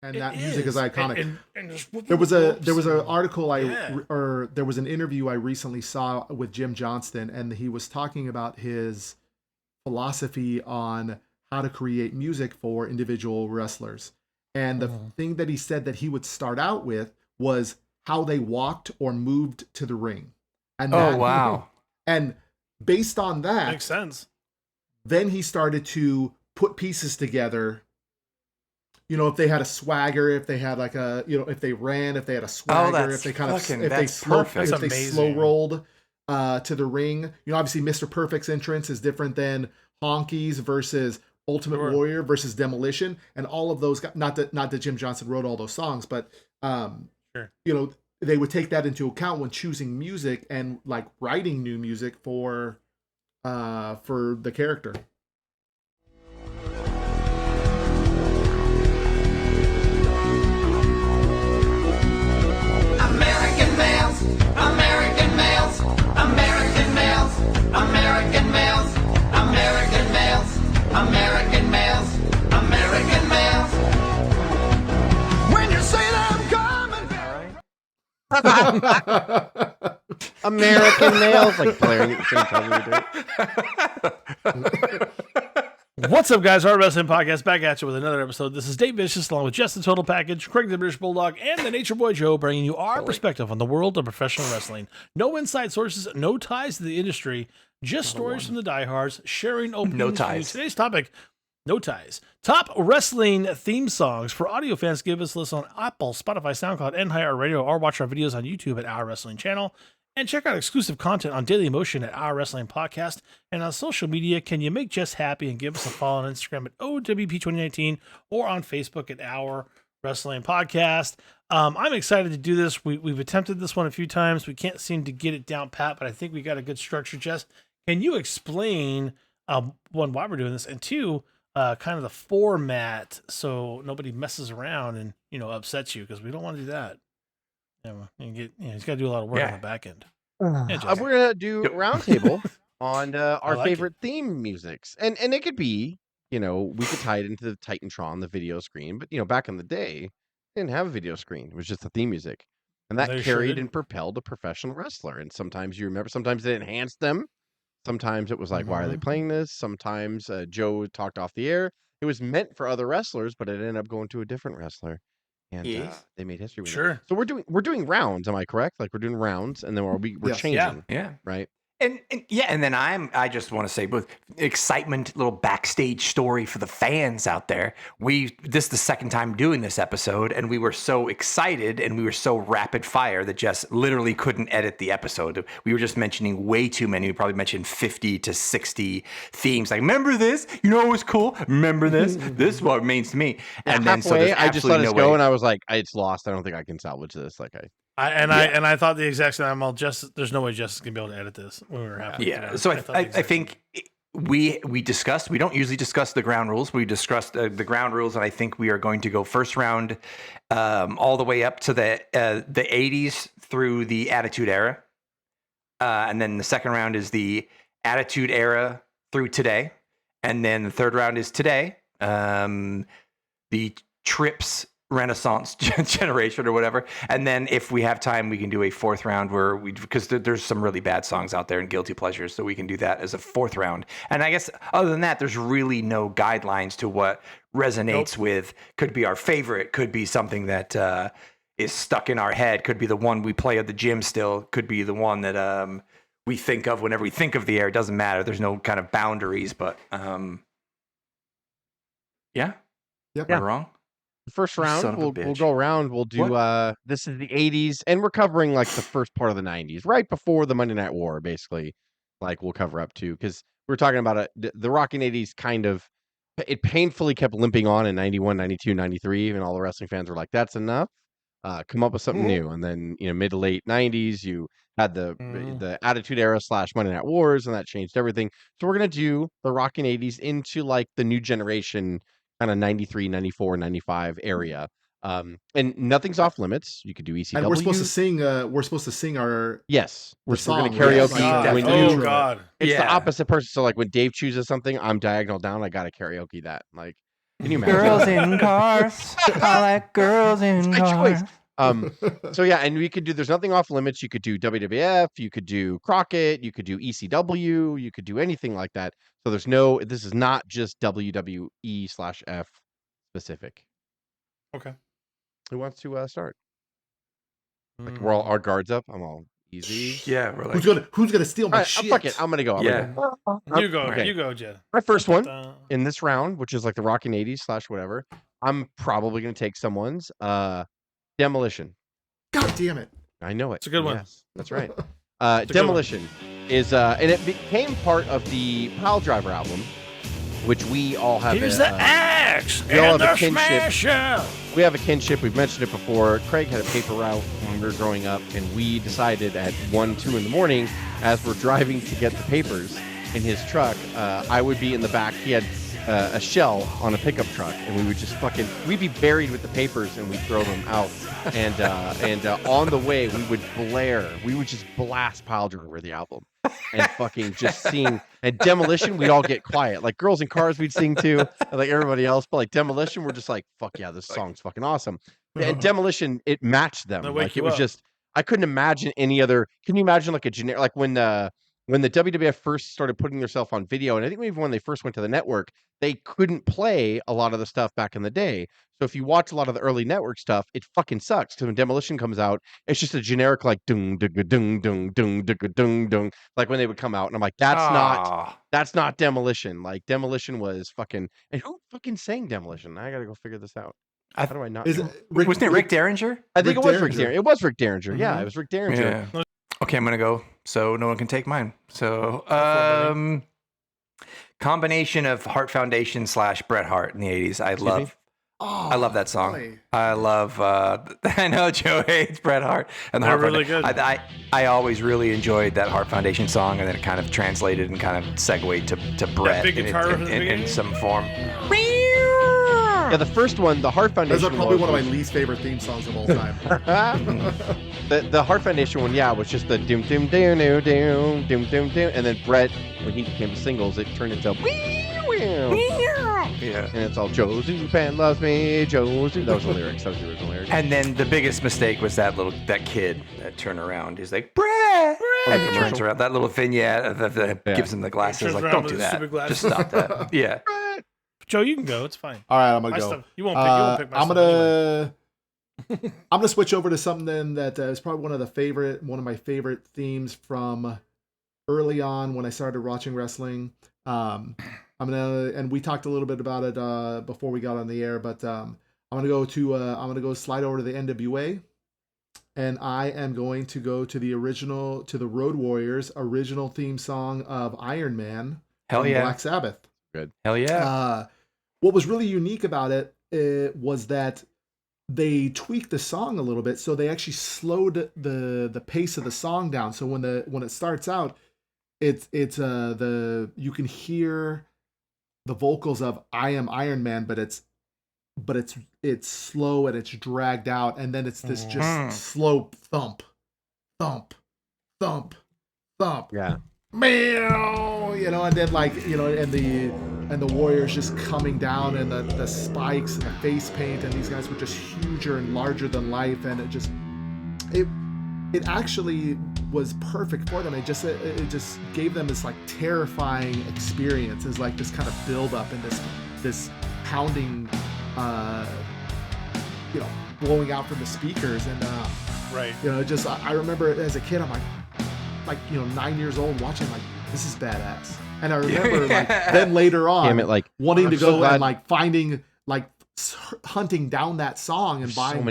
and It that music is iconic. and just There was an article yeah. or there was an interview I recently saw with Jim Johnston, and he was talking about his philosophy on how to create music for individual wrestlers. And the thing that he said that he would start out with was how they walked or moved to the ring. And Oh, that wow. and based on that, Makes sense. then he started to put pieces together. You know, if they had a swagger, if they had like a, you know, if they ran, if they had a swagger, if they kind of, if they slow, perfect. if they slow rolled to the ring. You know, obviously Mr. Perfect's entrance is different than Honky's versus Ultimate Warrior versus Demolition, and all of those. Not that Jim Johnson wrote all those songs, but you know, they would take that into account when choosing music and like writing new music for the character. American males, American males, American males, American males, American males, American males, American males. When you say that I'm coming, American males, like blaring at the same time we do it. What's up, guys? Our Wrestling Podcast back at you with another episode. This is Dave Vicious, along with Jess the Total Package, Craig the British Bulldog, and the Nature Boy Joe, bringing you our perspective on the world of professional wrestling. No inside sources, no ties to the industry, just stories from the diehards, sharing open No ties. Today's topic, no ties. Top wrestling theme songs. For audio fans, give us a listen on Apple, Spotify, SoundCloud, and iHeartRadio, or watch our videos on YouTube at Our Wrestling Channel. And check out exclusive content on Daily Motion at Our Wrestling Podcast. And on social media, can you make Jess happy and give us a follow on Instagram at O.W.P 2019 or on Facebook at Our Wrestling Podcast. I'm excited to do this. We've attempted this one a few times. We can't seem to get it down pat, but I think we got a good structure. Jess, can you explain, one, why we're doing this, and two, kind of the format so nobody messes around and, you know, upsets you, because we don't want to do that. He's got to do a lot of work on the back end. We're gonna do roundtable on our like favorite theme musics, and it could be, you know, we could tie it into the Titantron, the video screen, but you know, back in the day, they didn't have a video screen; it was just the theme music, and that They carried sure and propelled a professional wrestler. And sometimes you remember, sometimes it enhanced them, sometimes it was like, why are they playing this? Sometimes Joe talked off the air. It was meant for other wrestlers, but it ended up going to a different wrestler. And they made history with it. So we're doing rounds. Am I correct? Like we're doing rounds, and then we're changing. Yeah. Right. And then I just want to say, with excitement, little backstage story for the fans out there. This is the second time doing this episode, and we were so excited and we were so rapid fire that Jess literally couldn't edit the episode. We were just mentioning way too many. We probably mentioned 50 to 60 themes. Like, remember this? You know what was cool? Remember this? This is what it means to me. And then so there's I just let us go, and I was like, it's lost. I don't think I can salvage this. Like I thought the exact same. There's no way Jess is gonna be able to edit this. We were happy. Yeah. So I think we discussed. We don't usually discuss the ground rules. We discussed the ground rules, and I think we are going to go first round all the way up to the 80s through the Attitude Era, and then the second round is the Attitude Era through today, and then the third round is today. The Trips Renaissance generation or whatever, and then if we have time we can do a fourth round where because there's some really bad songs out there and guilty pleasures, so we can do that as a fourth round. And I guess other than that, there's really no guidelines to what resonates with. Could be our favorite, could be something that is stuck in our head, could be the one we play at the gym still, could be the one that we think of whenever we think of the air. It doesn't matter, there's no kind of boundaries, but we're wrong. The first round, we'll go around. We'll do this is the 80s, and we're covering like the first part of the 90s, right before the Monday Night War, basically. Like we'll cover up to, because we're talking about the rocking 80s kind of, it painfully kept limping on in 91, 92, 93, and all the wrestling fans were like, that's enough. Come up with something new. And then, you know, mid to late 90s, you had the Attitude Era / Monday Night Wars, and that changed everything. So we're going to do the rocking 80s into like the new generation, kind of 93, 94, 95 area. And nothing's off limits. You could do ECW. And we're supposed to sing our Yes, we're song, going to karaoke. God. It's the opposite person. So like when Dave chooses something, I'm diagonal down. I got to karaoke that. Like Can you imagine? Girls in cars. I like girls in cars. So yeah, and we could do. There's nothing off limits. You could do WWF. You could do Crockett. You could do ECW. You could do anything like that. So there's no. This is not just WWE/F specific. Okay. Who wants to start? Like we're all our guards up. I'm all easy. Yeah, we're like, Who's gonna steal my shit? Fuck it. I'm gonna go. Yeah. You go. Okay. You go, Jed. My first one in this round, which is like the Rockin' 80s / whatever. I'm probably gonna take someone's Demolition. God damn it! I know it. It's a good one. Yes, that's right. Demolition is and it became part of the Pile Driver album, which we all have. Here's the axe we all and have a the kinship. smasher. We have a kinship. We've mentioned it before. Craig had a paper route when we were growing up, and we decided at 1, 2 in the morning, as we're driving to get the papers in his truck, I would be in the back. He had a shell on a pickup truck, and we would just we'd be buried with the papers, and we'd throw them out. And on the way, we would just blast Pile Driver, the album, and fucking just sing. And Demolition, we'd all get quiet. Like Girls in Cars, we'd sing too, and like everybody else. But like Demolition, we're just like, fuck yeah, this song's fucking awesome. And Demolition, it matched them. Like it was just, I couldn't imagine any other. Can you imagine like a generic, like when the WWF first started putting themselves on video, and I think even when they first went to the network, they couldn't play a lot of the stuff back in the day. So if you watch a lot of the early network stuff, it fucking sucks. Because when Demolition comes out, it's just a generic like dung dung dung dung dung dung dung dung, like when they would come out, and I'm like, that's not Demolition. Like Demolition was fucking. And who fucking sang Demolition? I gotta go figure this out. How do I not? Wasn't it Rick Derringer? I think it was Rick Derringer. It was Rick Derringer. Mm-hmm. Yeah, it was Rick Derringer. Yeah. Okay, I'm gonna go. So no one can take mine. So combination of Hart Foundation / Bret Hart in the 80s. I love that song. Really? I love. I know Joe hates Bret Hart and the Hart really good. I always really enjoyed that Hart Foundation song, and then it kind of translated and kind of segued to Bret in some form. Yeah, the first one, the Hart Foundation. That's probably one of my least favorite theme songs of all time. the Hart Foundation one, yeah, was just the doom doom doom doom doom doom doom doom, and then Bret, when he became singles, it turned into yeah, and it's all Josie Pan loves me, Josie. That was the lyrics. That was the original lyrics. And then the biggest mistake was that kid that turned around. He's like Bret, and he turns around. That little vignette gives him the glasses. Like, don't do that. Just stop that. Yeah. Joe, you can go. It's fine. All right, I'm gonna go. Stuff. You won't pick my stuff anyway. I'm gonna switch over to something that is probably one of my favorite themes from early on when I started watching wrestling. And we talked a little bit about it before we got on the air, but I'm gonna go slide over to the NWA, and I am going to go to the Road Warriors original theme song of Iron Man. Hell yeah, Black Sabbath. Good. Hell yeah. What was really unique about it was that they tweaked the song a little bit, so they actually slowed the pace of the song down. So when it starts out, you can hear the vocals of "I am Iron Man," but it's slow and it's dragged out, and then it's this just slow thump, thump, thump, thump. Yeah. Meow, and then and the Warriors just coming down, and the spikes and the face paint, and these guys were just huger and larger than life, and it actually was perfect for them. It just gave them this like terrifying experience, as like this kind of build up and this pounding, blowing out from the speakers, and right. I remember as a kid, I'm like 9 years old watching, like, this is badass. And I remember then later on wanting to go and finding, hunting down that song and buying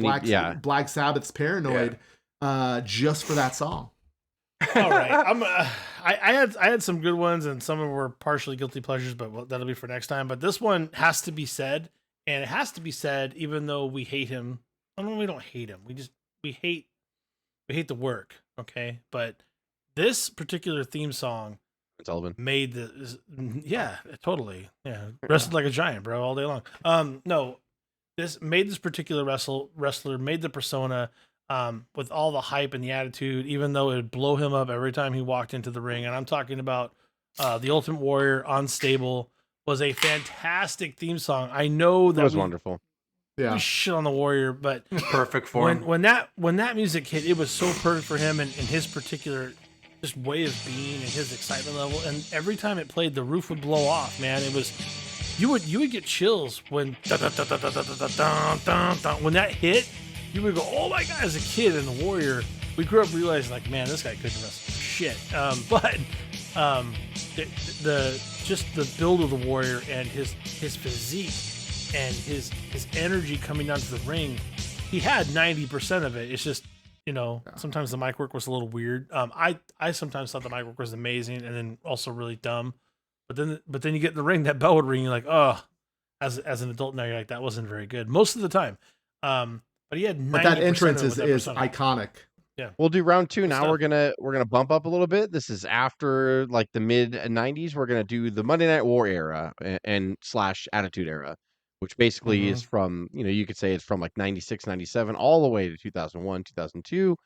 Black Sabbath's Paranoid just for that song. All right. I had some good ones, and some of them were partially guilty pleasures, but that'll be for next time. But this one has to be said, and it has to be said even though we hate him. I mean, we don't hate him. We hate the work, okay? But this particular theme song made totally. Yeah. Wrestled like a giant, bro, all day long. No, this made this particular wrestler made the persona with all the hype and the attitude, even though it would blow him up every time he walked into the ring. And I'm talking about the Ultimate Warrior, Unstable, was a fantastic theme song. I know that was wonderful. Yeah, we shit on the Warrior, but perfect for him. When that music hit, it was so perfect for him and his particular just way of being and his excitement level. And every time it played, the roof would blow off. Man, it was you would get chills when when that hit. You would go, oh my god! As a kid in the Warrior, we grew up realizing like, man, this guy couldn't wrestle for shit. But just the build of the Warrior and his physique and his energy coming down to the ring, he had 90% of it. It's just, sometimes the mic work was a little weird. I sometimes thought the mic work was amazing and then also really dumb. But then you get in the ring, that bell would ring, you're like, oh, as an adult now, you're like, that wasn't very good most of the time. But he had 90% but that entrance is persona. iconic. Yeah, we'll do round 2 now. We're gonna bump up a little bit. This is after like the mid 90s. We're gonna do the Monday Night War era and / Attitude Era, which basically is from, you could say it's from like 96, 97 all the way to 2001, 2002,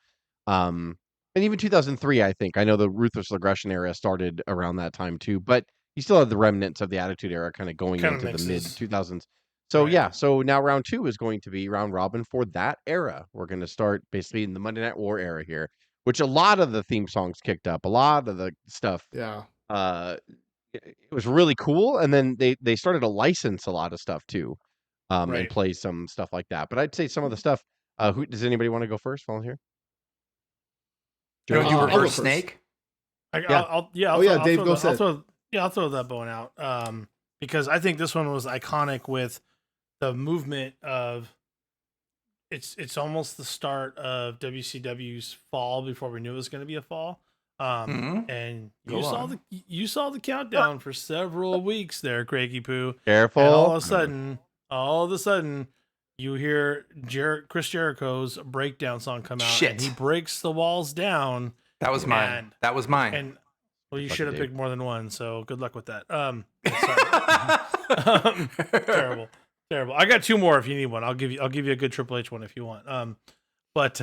and even 2003. I think I know the Ruthless Aggression era started around that time too, but you still have the remnants of the Attitude Era kind of going into the mid 2000s. So right. So now round 2 is going to be round robin for that era. We're going to start basically in the Monday Night War era here, which a lot of the theme songs kicked up, a lot of the stuff. Yeah. It was really cool, and then they started to license a lot of stuff too, right. and play some stuff like that. But I'd say some of the stuff. Who does anybody want to go first? Volunteer. You want to do reverse snake? Dave, go ahead. I'll throw that bone out because I think this one was iconic with the movement of. It's almost the start of WCW's fall before we knew it was going to be a fall. And you saw the countdown for several weeks there, Craigie Poo. Careful. And all of a sudden, you hear Chris Jericho's breakdown song come out, and he breaks the walls down. That was mine. And well, you should have picked more than one. So good luck with that. Terrible. I got 2 more if you need one. I'll give you a good Triple H one if you want. But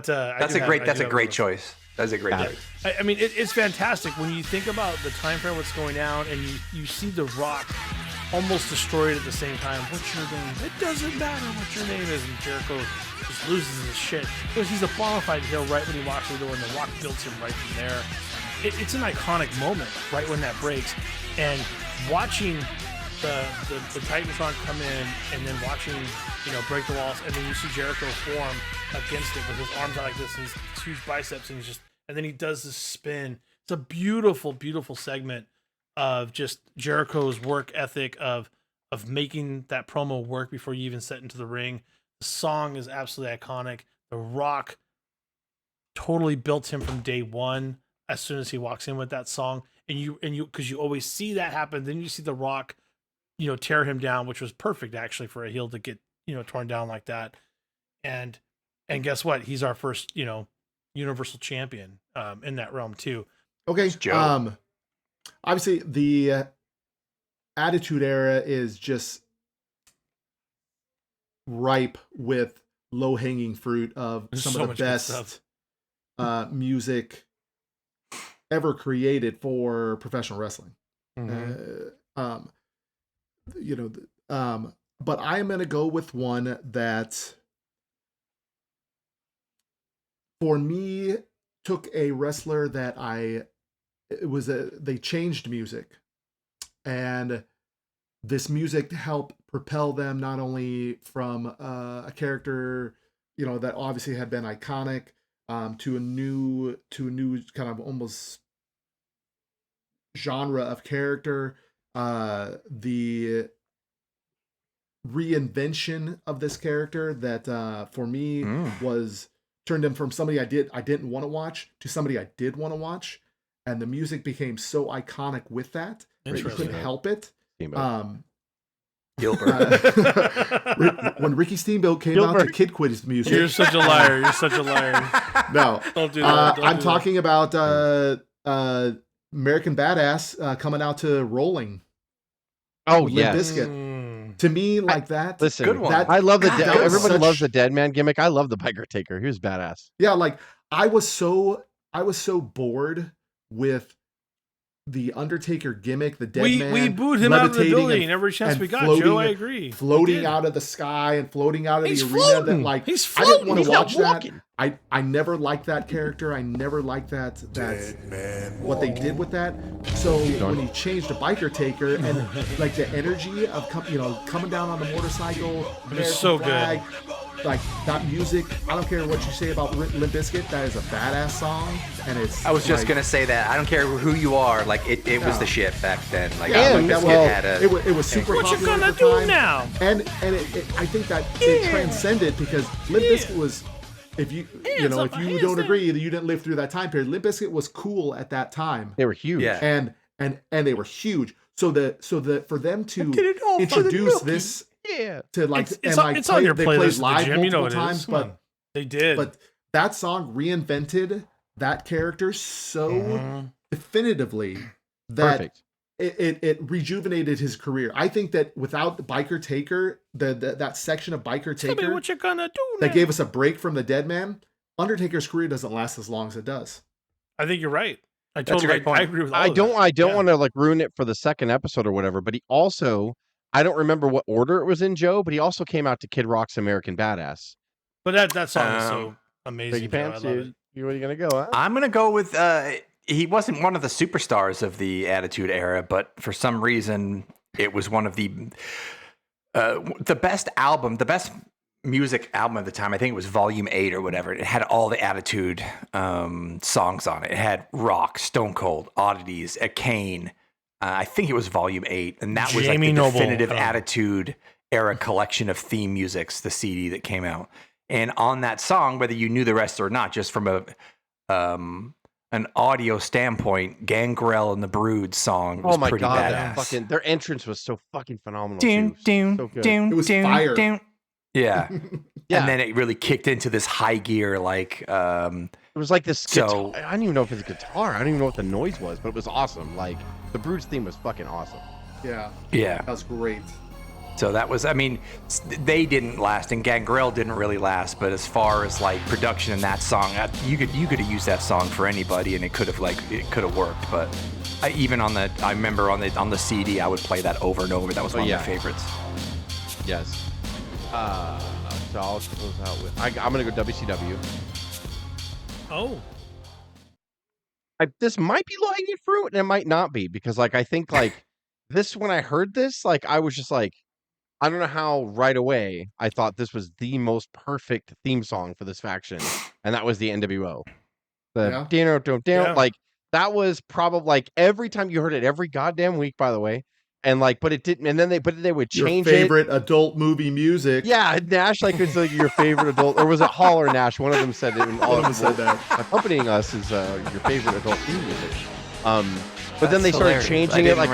that's a great choice. That's a great choice. I mean, it's fantastic when you think about the time frame, what's going down, and you see The Rock almost destroyed at the same time. What's your name? It doesn't matter what your name is. And Jericho just loses his shit because he's a bona fide heel right when he walks through the door, and The Rock builds him right from there. It's an iconic moment right when that breaks, and watching the Titantron come in and then watching, break the walls, and then you see Jericho form against it with his arms out like this and his huge biceps, and then he does this spin. It's a beautiful, beautiful segment of just Jericho's work ethic of making that promo work before you even set into the ring. The song is absolutely iconic. The Rock totally built him from day one as soon as he walks in with that song, and you because you always see that happen. Then you see The Rock tear him down, which was perfect actually for a heel to get, torn down like that. And guess what? He's our first, universal champion in that realm too. Okay. Joe. Obviously the Attitude Era is just ripe with low-hanging fruit of some of the best music ever created for professional wrestling. But I am going to go with one that for me took a wrestler that they changed music, and this music helped propel them not only from a character, that obviously had been iconic, to a new kind of almost genre of character. The reinvention of this character that for me was turned him from somebody I didn't want to watch to somebody I did want to watch, and the music became so iconic with that you couldn't help it. Gilbert. When Ricky Steamboat came out to Kid Quit his music. You're such a liar. No. Don't do that. I'm talking about American Badass coming out to Rolling. Oh, Limp Bizkit. To me, like that. Listen, good one. I love everybody loves the Dead Man gimmick. I love the Biker Taker. He was badass. Yeah, like I was so bored with the Undertaker gimmick, the dead man, we booed him out of the building every chance we got. Joe, I agree. Floating out of the sky and floating out of the arena. Floating. That like he's floating. I didn't want He's to watch that. walking. I never liked that character. I never liked that what they did with that. So when he changed to Biker Taker and like the energy of coming down on the motorcycle, it was so flag, good. Like that music, I don't care what you say about Limp Bizkit, that is a badass song, and it's. I was just gonna say that. I don't care who you are. Like it was the shit back then. Like Limp Bizkit had a. It was super what popular. What you gonna do now? And I think that it transcended because Limp Bizkit was. If you if you don't agree that you didn't live through that time period, Limp Bizkit was cool at that time. They were huge. Yeah. And they were huge. So for them to introduce this. Yeah, to like it's on your playlist live Jim, multiple times, but they did. But that song reinvented that character so definitively that it rejuvenated his career. I think that without the Biker Taker, that section of Biker Taker, tell me what you gonna do that now. gave us a break from the Dead Man, Undertaker's career doesn't last as long as it does. I think you're right. I agree with all I don't want to like ruin it for the second episode or whatever, but he also. I don't remember what order it was in, Joe, but he also came out to Kid Rock's American Badass. But that song is so amazing. Big Pants, where are you going to go? Huh? I'm going to go with, he wasn't one of the superstars of the Attitude Era, but for some reason, it was one of the best album, the best music album at the time. I think it was Volume 8 or whatever. It had all the Attitude songs on it. It had Rock, Stone Cold, Oddities, A Kane. I think it was Volume 8, and that was like the definitive Attitude Era collection of theme musics, the CD that came out. And on that song, whether you knew the rest or not, just from an audio standpoint, Gangrel and the Brood song was pretty badass. Their entrance was so fucking phenomenal. It was fire. Yeah. And then it really kicked into this high gear, like it was like this guitar. I don't even know if it's a guitar. I don't even know what the noise was, but it was awesome. Like the Brood's theme was fucking awesome. Yeah. That was great. So that was, I mean, they didn't last, and Gangrel didn't really last. But as far as like production in that song, you could have used that song for anybody, and it could have worked. But I remember on the CD, I would play that over and over. That was one of my favorites. Yes. So I'll close out with I'm gonna go WCW. Oh. This might be low-hanging fruit, and it might not be, because like I think like this, when I heard this, like I was just like, I don't know how right away I thought this was the most perfect theme song for this faction, and that was the NWO. Like that was probably like every time you heard it, every goddamn week, by the way. And like, but it didn't. And then they would change your favorite adult movie music. Yeah, Nash like it's like your favorite adult, or was it Hall or Nash? One of them said it. All of them said that. Accompanying us is your favorite adult theme music. But then they started changing it. Like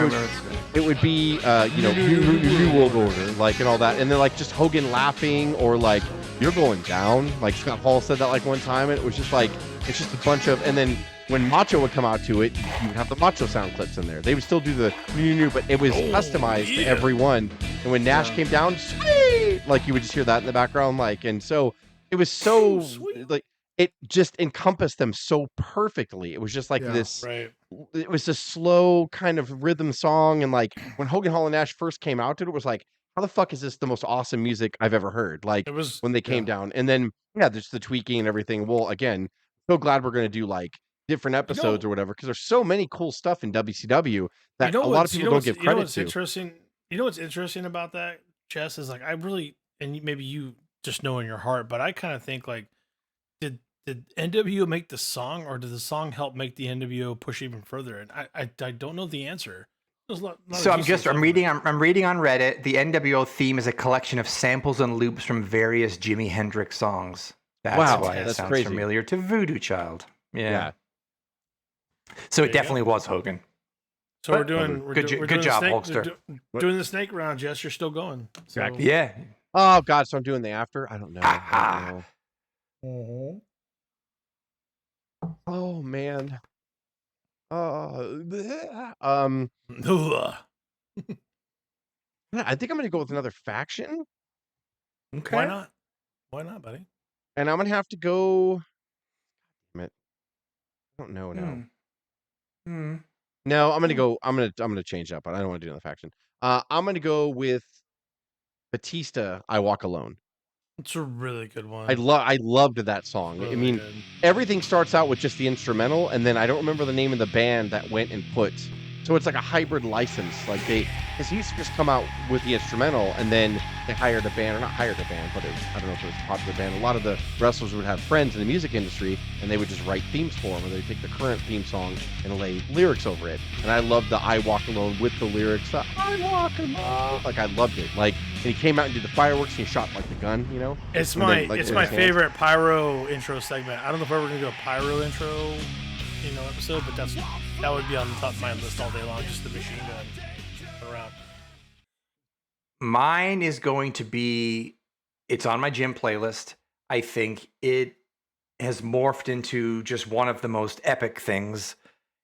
it would be New World Order, like, and all that. And then like just Hogan laughing, or like you're going down. Like Scott Hall said that like one time, and it was just like it's just a bunch of. And then when Macho would come out to it, you would have the Macho sound clips in there. They would still do the new, but it was customized to every one. And when Nash came down, sweet, like you would just hear that in the background, like, and so it was so like it just encompassed them so perfectly. It was just like this. Right. It was a slow kind of rhythm song, and like when Hogan, Hall, and Nash first came out to it, it was like, how the fuck is this the most awesome music I've ever heard? Like it was when they came down, and then there's the tweaking and everything. Well, again, so glad we're gonna do like different episodes or whatever, because there's so many cool stuff in WCW that a lot of people don't give credit to. Interesting. You know what's interesting about that, Jess, is like I really, and maybe you just know in your heart, but I kind of think like, did NWO make the song, or did the song help make the NWO push even further? And I don't know the answer. So I'm reading on Reddit. The NWO theme is a collection of samples and loops from various Jimi Hendrix songs. That's why it sounds familiar to Voodoo Child. Yeah. So it definitely was Hogan. So we're doing good job, Hulkster. Doing the snake round, Jess. You're still going. So. Yeah. Oh God, so I'm doing the after. I don't know. Oh man. I think I'm gonna go with another faction. Okay. Why not? Why not, buddy? And I'm gonna have to go. Damn it. I don't know now. No, I'm gonna change up, but I don't want to do another faction. I'm gonna go with Batista. I Walk Alone. It's a really good one. I loved that song. Really I mean, good. everything starts out with just the instrumental, and then I don't remember the name of the band that went and put. So it's like a hybrid license. Like because he used to just come out with the instrumental, and then they hired a band, or not hired a band, but I don't know if it was a popular band. A lot of the wrestlers would have friends in the music industry, and they would just write themes for them, or they'd take the current theme song and lay lyrics over it. And I loved the I Walk Alone with the lyrics. I walk alone. Like, I loved it. Like, and he came out and did the fireworks, and he shot like the gun, you know? It's And my then, like, it's with my his hands. favorite pyro intro segment. I don't know if we're ever gonna do a pyro intro, episode, but that would be on the top of my list all day long. Just the machine gun around. Mine is going to be, it's on my gym playlist. I think it has morphed into just one of the most epic things.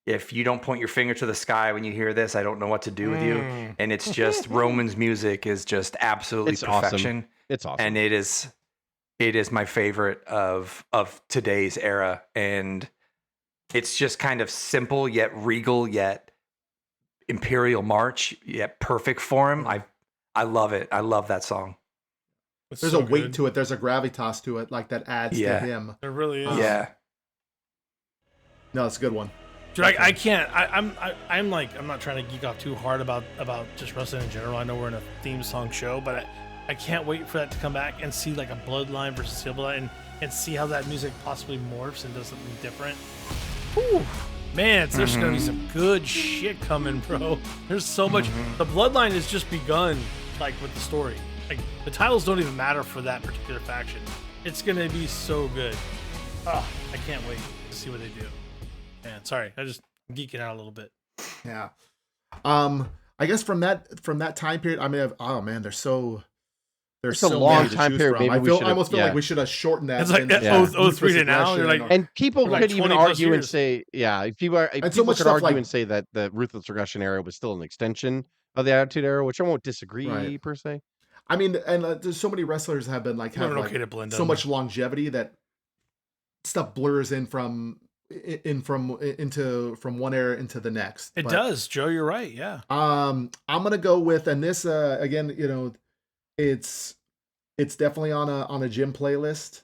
If you don't point your finger to the sky when you hear this, I don't know what to do with you. And it's just Roman's music is just absolutely It's awesome. perfection. It's awesome. And it is my favorite of today's era. And it's just kind of simple yet regal yet Imperial March yet perfect for him. I love it. I love that song. There's a weight to it. There's a gravitas to it, like that adds to him. There really is. Yeah. No, it's a good one. Dude, I can't. I'm not trying to geek off too hard about just wrestling in general. I know we're in a theme song show, but I can't wait for that to come back and see like a Bloodline versus Silverline and see how that music possibly morphs and does something different. Whew. Man, there's gonna be some good shit coming, bro. There's so much. The Bloodline has just begun, like with the story. Like the titles don't even matter for that particular faction. It's gonna be so good. Oh, I can't wait to see what they do. Man, sorry, I'm geeking out a little bit. Yeah. I guess from that time period, I mean, oh man, there's so a long time period. Maybe I almost feel like we should have shortened that. It's like 03 to now. You're like, and people like could even 20 plus argue years. and say, people so much could stuff argue like- and say that the Ruthless Aggression era was still an extension of the Attitude Era, which I won't disagree Right. per se. I mean, and there's so many wrestlers have been like have We're like, okay to blend so them. much longevity that stuff blurs from one era into the next. It But, does, Joe. You're right. Yeah. I'm gonna go with, and this again, it's definitely on a gym playlist.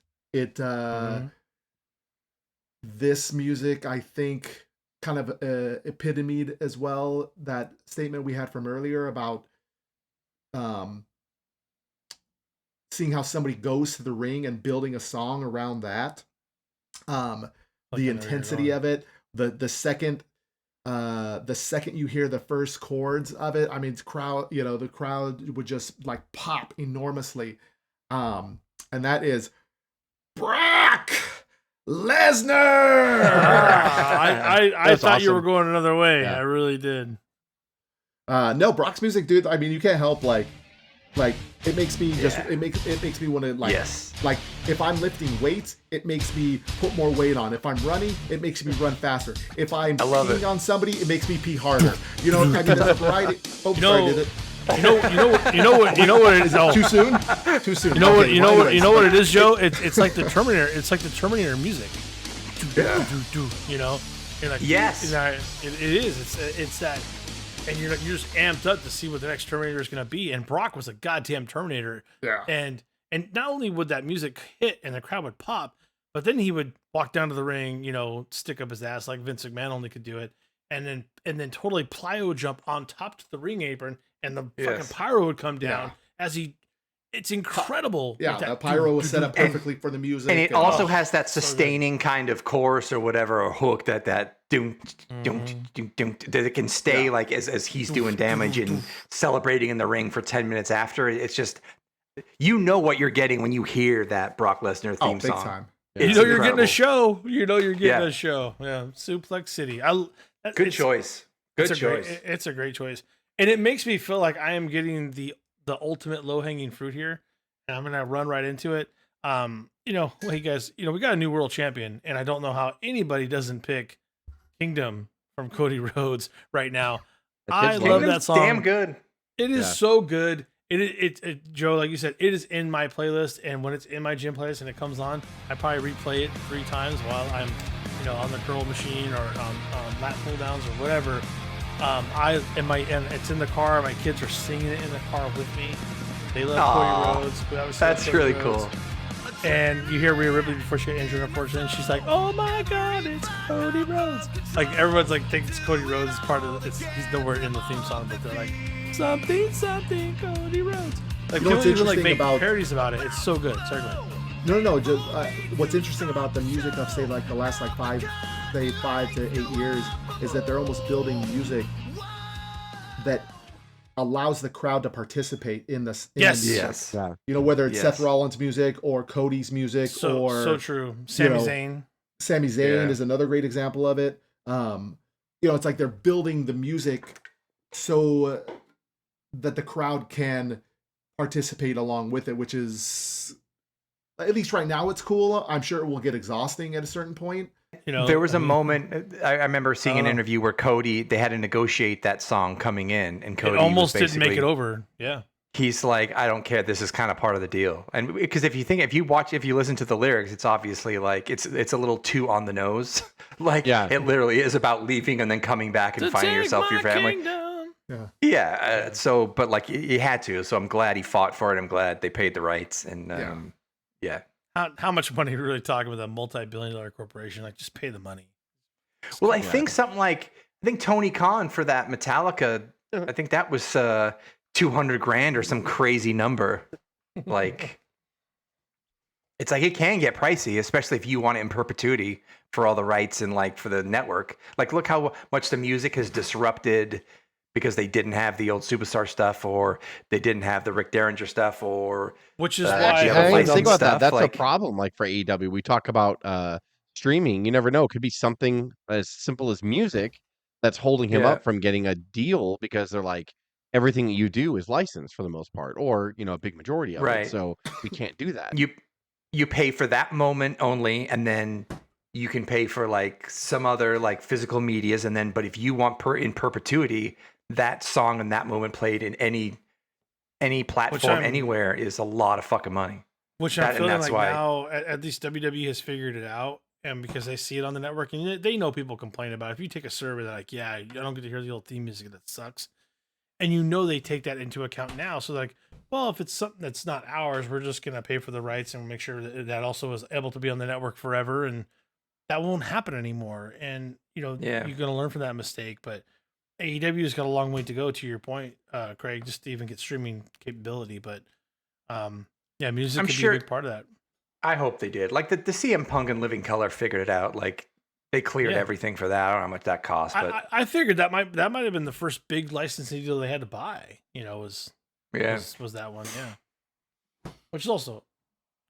This music, I think, kind of epitomed as well that statement we had from earlier about seeing how somebody goes to the ring and building a song around that. The intensity of it, the second you hear the first chords of it, I mean, the crowd would just like pop enormously. And that is Brock Lesnar. I thought you were awesome. going another way. Yeah. I really did. No, Brock's music, dude. I mean, you can't help like it makes me it makes me want to like like if I'm lifting weights, it makes me put more weight on. If I'm running, it makes me run faster. If I'm peeing on somebody, it makes me pee harder. You know, I mean, there's a variety. Oh, sorry, did it? You know what it is. Oh. Too soon? Too soon. You know Okay, you know what it is, Joe? It's like the Terminator. It's like the Terminator music. Yeah. You know. You're like, Yes. It is. It's that, and you're just amped up to see what the next Terminator is gonna be. And Brock was a goddamn Terminator. Yeah. And not only would that music hit and the crowd would pop, but then he would walk down to the ring, stick up his ass like Vince McMahon only could do it, and then totally plyo jump on top to the ring apron. And the fucking pyro would come down as it's incredible. Yeah, the pyro was set up perfectly for the music. And it also has that sustaining kind of chorus or whatever, or hook that doom that it can stay like as he's doing damage and celebrating in the ring for 10 minutes after. It's just, what you're getting when you hear that Brock Lesnar theme big song. time. You're getting a show. You're getting a show. Yeah, Suplex City. Good choice. Good choice. It's a great choice. And it makes me feel like I am getting the ultimate low-hanging fruit here. And I'm going to run right into it. Hey guys, we got a new world champion. And I don't know how anybody doesn't pick Kingdom from Cody Rhodes right now. I love that song. Damn good. It is so good. It Joe, like you said, it is in my playlist. And when it's in my gym playlist and it comes on, I probably replay it 3 times while I'm, on the curl machine or on lat pull downs or whatever. And it's in the car. My kids are singing it in the car with me. They love Aw, Cody Rhodes. We obviously love That's Cody really Rhodes. cool. And you hear Rhea Ripley before she got injured, unfortunately. She's like, "Oh my God, it's Cody Rhodes!" Like everyone's like thinks it's Cody Rhodes is part of it. He's nowhere in the theme song, but they're like, "Something, something, Cody Rhodes." Like You know what's people even like interesting make about- parodies about it. It's so good. Sorry, go ahead. No. Just what's interesting about the music of say like the last like 5 to 8 years is that they're almost building music that allows the crowd to participate in this. Yes. Yes. Yeah. You know, whether it's Yes. Seth Rollins' music or Cody's music or So true. Sami know, Zayn. Sami Zayn Yeah. is another great example of it. It's like they're building the music so that the crowd can participate along with it, which is, at least right now, it's cool. I'm sure it will get exhausting at a certain point. There was a moment I remember seeing an interview where they had to negotiate that song coming in, and Cody It almost was didn't make basically- it over. Yeah. He's like, I don't care. This is kind of part of the deal. And because if you listen to the lyrics, it's obviously like it's a little too on the nose. Like it literally is about leaving and then coming back and finding yourself, your family. Kingdom. Yeah. But like he had to. So I'm glad he fought for it. I'm glad they paid the rights. And yeah. How much money are we really talking with a multi-billion-dollar corporation? Like, just pay the money. Well, I think Tony Khan for that Metallica. I think that was $200,000 or some crazy number. Like, it's like it can get pricey, especially if you want it in perpetuity for all the rights and like for the network. Like, look how much the music has disrupted because they didn't have the old Superstar stuff, or they didn't have the Rick Derringer stuff, or which is Actually, why I didn't think about that. stuff, That's like- a problem. Like for AEW, we talk about streaming. You never know. It could be something as simple as music that's holding him up from getting a deal because they're like, everything that you do is licensed for the most part, or a big majority of it. So we can't do that. You pay for that moment only, and then you can pay for like some other like physical medias, and then but if you want in perpetuity, that song and that moment played in any platform anywhere is a lot of fucking money. Which I'm feeling like now at least WWE has figured it out, and because they see it on the network, and they know people complain about it. If you take a survey, they're like, yeah, I don't get to hear the old theme music, that sucks. And they take that into account now. So like, well, if it's something that's not ours, we're just gonna pay for the rights and make sure that also is able to be on the network forever, and that won't happen anymore. And you're gonna learn from that mistake. But AEW's got a long way to go, to your point, Craig, just to even get streaming capability. But music could be a big part of that. I hope they did. Like the CM Punk and Living Color figured it out. Like they cleared everything for that. I don't know how much that cost, but I figured that might have been the first big licensing deal they had to buy. Was that one? Yeah, which is also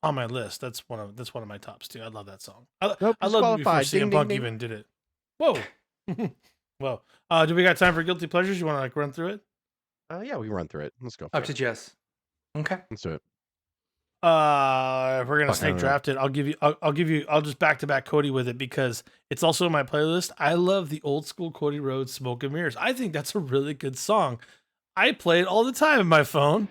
on my list. That's one of my tops too. I love that song. I love it before CM Punk even did it. Whoa. Well, do we got time for guilty pleasures? You want to like run through it? Yeah, we can run through it. Let's go. Up to Jess. Okay, let's do it. If we're gonna snake draft it, I'll just back to back Cody with it because it's also in my playlist. I love the old school Cody Rhodes "Smoke and Mirrors." I think that's a really good song. I play it all the time in my phone.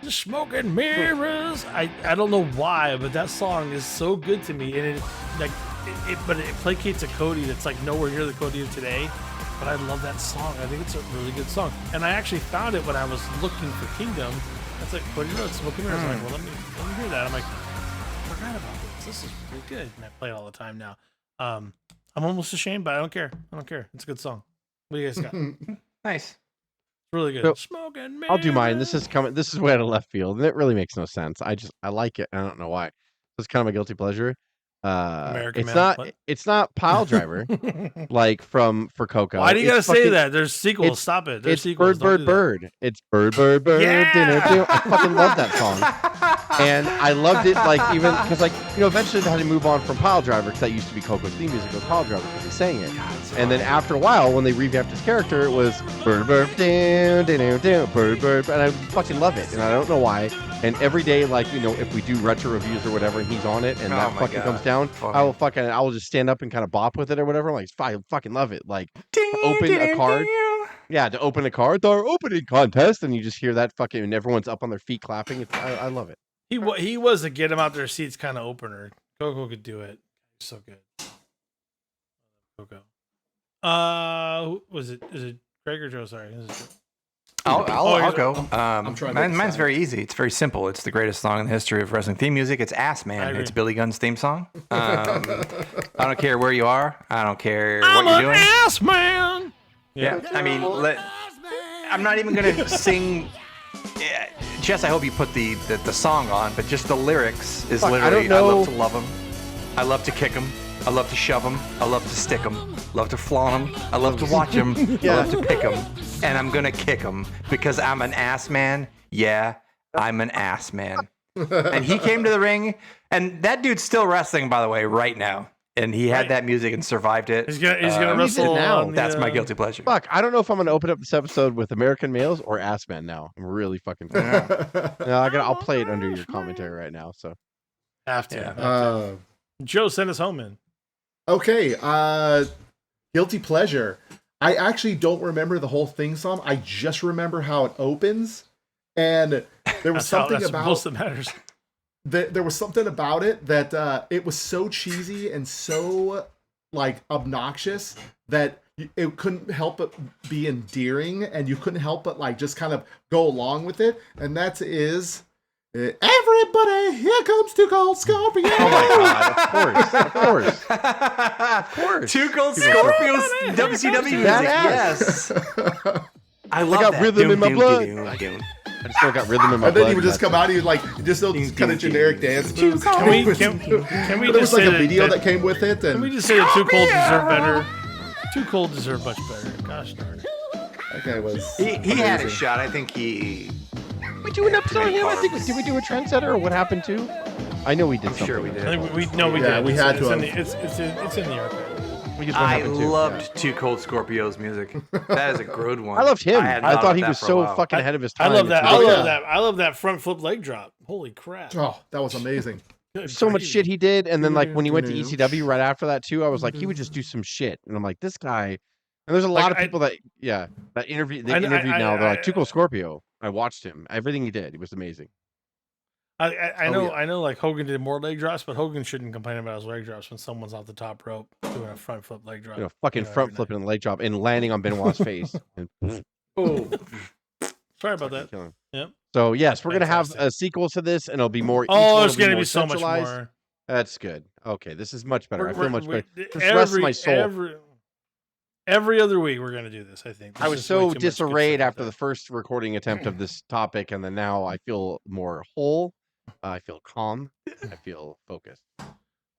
Just smoke and mirrors. I don't know why, but that song is so good to me, and it placates a Cody that's like nowhere near the Cody of today. But I love that song. I think it's a really good song, and I actually found it when I was looking for Kingdom. That's like Cody Rhodes, Smoke and Mirrors. I'm like, well, let me hear that. I'm like, I forgot about this. This is really good, and I play it all the time now. I'm almost ashamed, but I don't care. It's a good song. What do you guys got? Nice. Really good. So, Smoke and Mirrors. I'll do mine. This is way out of left field, and it really makes no sense. I like it. I don't know why. It's kind of a guilty pleasure. It's not Pile Driver for Coco. Why do you gotta say that? There's sequels. Stop it. There's sequels. Bird. It's Bird. Yeah! I fucking love that song. And I loved it even because eventually they had to move on from Pile Driver because that used to be Coco's theme music was Pile Driver because he sang it. And then after a while when they revamped his character it was Bird, and I fucking love it. And I don't know why. And every day, if we do retro reviews or whatever, and he's on it, and that fucking comes down, I will just stand up and kind of bop with it or whatever. I'm like, I fucking love it. Like, open a card. Yeah, to open a card, our opening contest, and you just hear that fucking, and everyone's up on their feet clapping. I love it. He was a get him out their seats kind of opener. Coco could do it. So good. Coco. Was it? Is it Craig or Joe? Sorry. I'll go. I'm trying Mine's very easy. It's very simple. It's the greatest song in the history of wrestling theme music. It's Ass Man. It's Billy Gunn's theme song. I don't care where you are. I don't care what you're doing. Ass Man. Yeah. I mean, I'm not even gonna sing. Yeah, Jess, I hope you put the song on, but just the lyrics is literally. I love to love him. I love to kick him. I love to shove him. I love to stick him. Love to flaunt him. I love to watch him. I love to pick him. And I'm going to kick him because I'm an ass man. Yeah, I'm an ass man. And he came to the ring, and that dude's still wrestling, by the way, right now. And he had that music and survived it. He's gonna wrestle now. That's my guilty pleasure. Fuck, I don't know if I'm gonna open up this episode with American males or ass men now. I'm really fucking. I'll play it under your commentary right now. So have to. Joe, send us home, man. Okay, guilty pleasure. I actually don't remember the whole theme song. I just remember how it opens, and there was something about most that matters. There was something about it that it was so cheesy and so like obnoxious that it couldn't help but be endearing, and you couldn't help but like just kind of go along with it. And that is. Everybody, here comes Too Cold Scorpio. Oh my god! Of course. Too Cold Scorpio's WCW music. Yes. I love that. Rhythm in my blood. I just still got rhythm in my blood. And then he would just come out. He would like just those kind of generic dance moves. Can we there was like a video that came with it. And can we just say that Too Cold deserved better? Too Cold deserved much better. Gosh darn it. That guy was. He had a shot. I think he. We do an episode on him. I think did we do a trendsetter or what happened to? I know we did. I'm sure we did. I think we did. We had to. It's in the archive. I loved Too Cold Scorpio's music. That is a good one. I loved him. I thought he was so fucking ahead of his time. I love that. I love that front flip leg drop. Holy crap! Oh, that was amazing. So much shit he did, and then like when he went to ECW right after that too, I was like, he would just do some shit, and I'm like, this guy. And there's a lot of people that interviewed now. They're like Too Cold Scorpio. I watched him. Everything he did, it was amazing. I know. Like Hogan did more leg drops, but Hogan shouldn't complain about his leg drops when someone's off the top rope doing a front flip leg drop. Fucking front flipping and leg drop and landing on Benoit's face. Oh, sorry about that. Yep. So yes, we're gonna have a sequel to this, and it'll be more. There's gonna be so much more. That's good. Okay, this is much better. I feel much better. Just rest my soul. Every other week we're going to do this, I think. I was so disarrayed after the first recording attempt of this topic, and then now I feel more whole. I feel calm. I feel focused.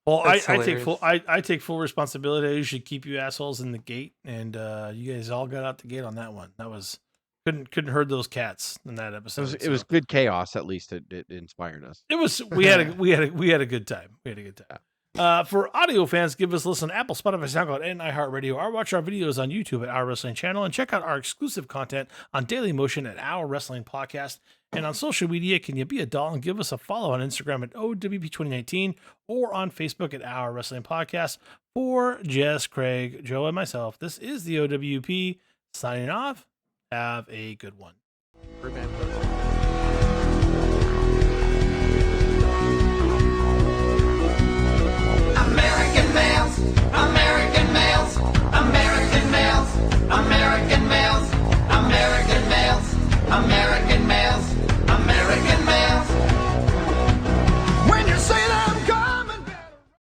Well, I take full responsibility. I usually keep you assholes in the gate, and you guys all got out the gate on that one. That was couldn't herd those cats in that episode. It was good chaos. At least it inspired us. It was. We had a good time. We had a good time. For audio fans, give us a listen on Apple, Spotify, SoundCloud, and iHeartRadio, or watch our videos on YouTube at Our Wrestling Channel, and check out our exclusive content on Daily Motion at Our Wrestling Podcast. And on social media, can you be a doll and give us a follow on Instagram at O.W.P 2019 or on Facebook at Our Wrestling Podcast. For Jess, Craig, Joe, and myself, this is the O.W.P. signing off. Have a good one.